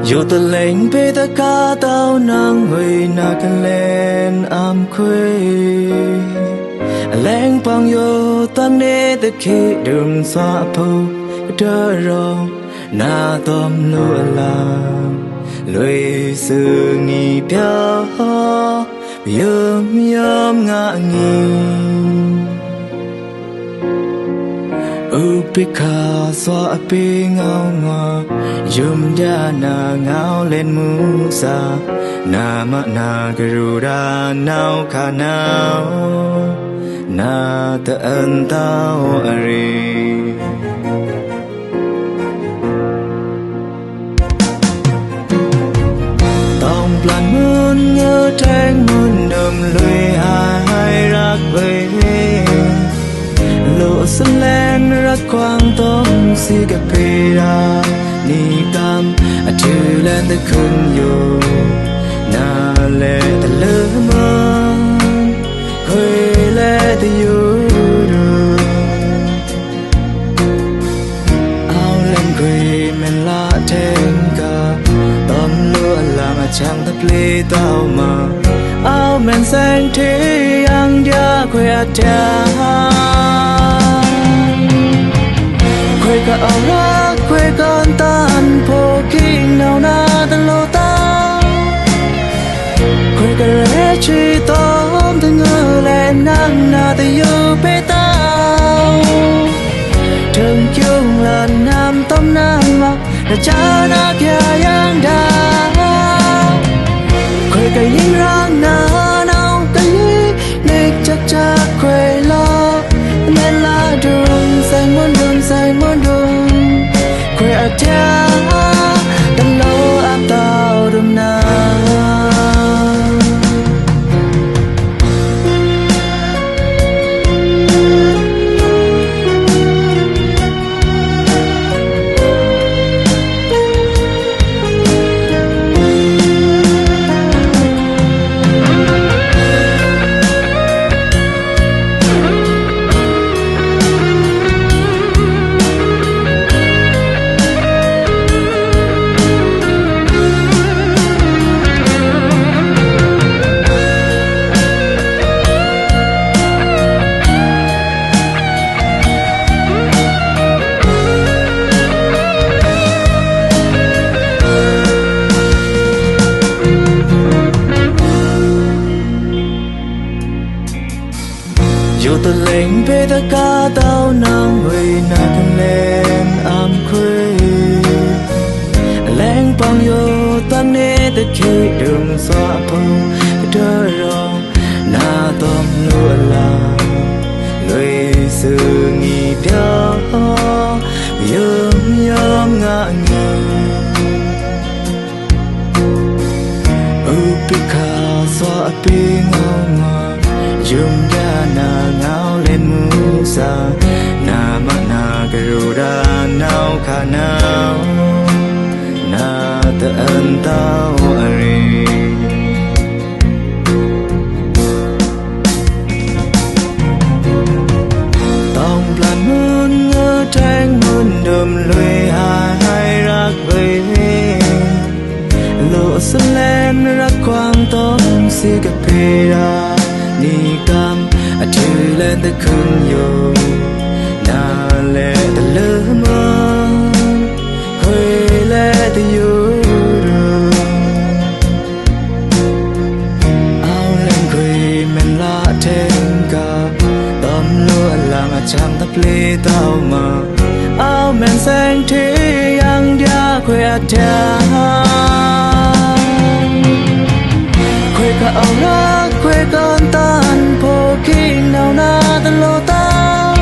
Dù ta lên bê ta ca tao nang hơi na can lên am khuê Lên bằng yo tam nê ta khi đường xóa phô Đơ rong na tôm lúa la Lùi sư nghi bia Yơm yơm ngã nghi Upika xóa bê ngao ngọa Yum ya na ngao lên musa Na ma na garuda nao ka nao Na ta ân tao ari Tông plan muôn nhớ tranh muôn đầm lùi hai rắc về Lộ sân lên rắc quang tông si gặp bê ra Ni cam a chư lên ta khun yo Na lệ ta lơ mơ Hơi lệ ta yo ru Ao lên quê men la thêm ca Tâm lúa làm chẳng thấp lê tao mà Ao men sang thế ăn đia quê cha Quê cả ao ra quê con tan phô kinh nào na tân lô ta Quê cả rẽ truy tóm ta ngơ lên năng na ta yêu bê tao Trừng chung là nam tâm nam mặc là cha na kia yang đa Quê cả yên răng na nào ta ý nịch chắc chắc quê lo Nên là đường xanh muôn đường Quê ở cha Tân lâu áp tao đùm na Dù ta lên bê ta ca tao nang hơi na can lên am khuê Lên bằng yo tam nê ta khi đường xóa phô Đơ rong na tôm lúa la Lùi sư nghi bia Yơm yơm ngã nghi Upika xóa bê ngao ngọa Yum ya na ngao lên musa Na ma na garuda nao ka nao Na ta ân tao ari Tông plan muôn ngơ tranh muôn đầm lùi hai rắc về Lộ sân lên rắc quang tông si gặp bê ra Ni cam a chư lên ta khun yo Na lệ ta lơ mơ Hơi lệ ta yo ru Ao lên quê men la thêm ca Tâm lúa làm chẳng thấp lê tao mà Ao men sang thế ăn đia quê cha Quê cả ao ra quê con tan phô kinh nào na tân lô tao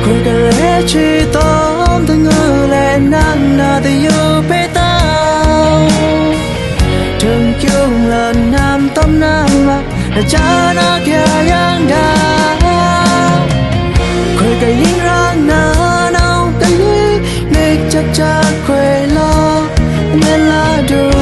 Quê cả rẽ truy tóm ta ngơ lên năng na ta yêu bê tao Trừng chung là nam tâm nam mặc là cha na kia yang đa Quê cả yên răng na nào ta ý nịch chắc chắc quê lo Nên là đường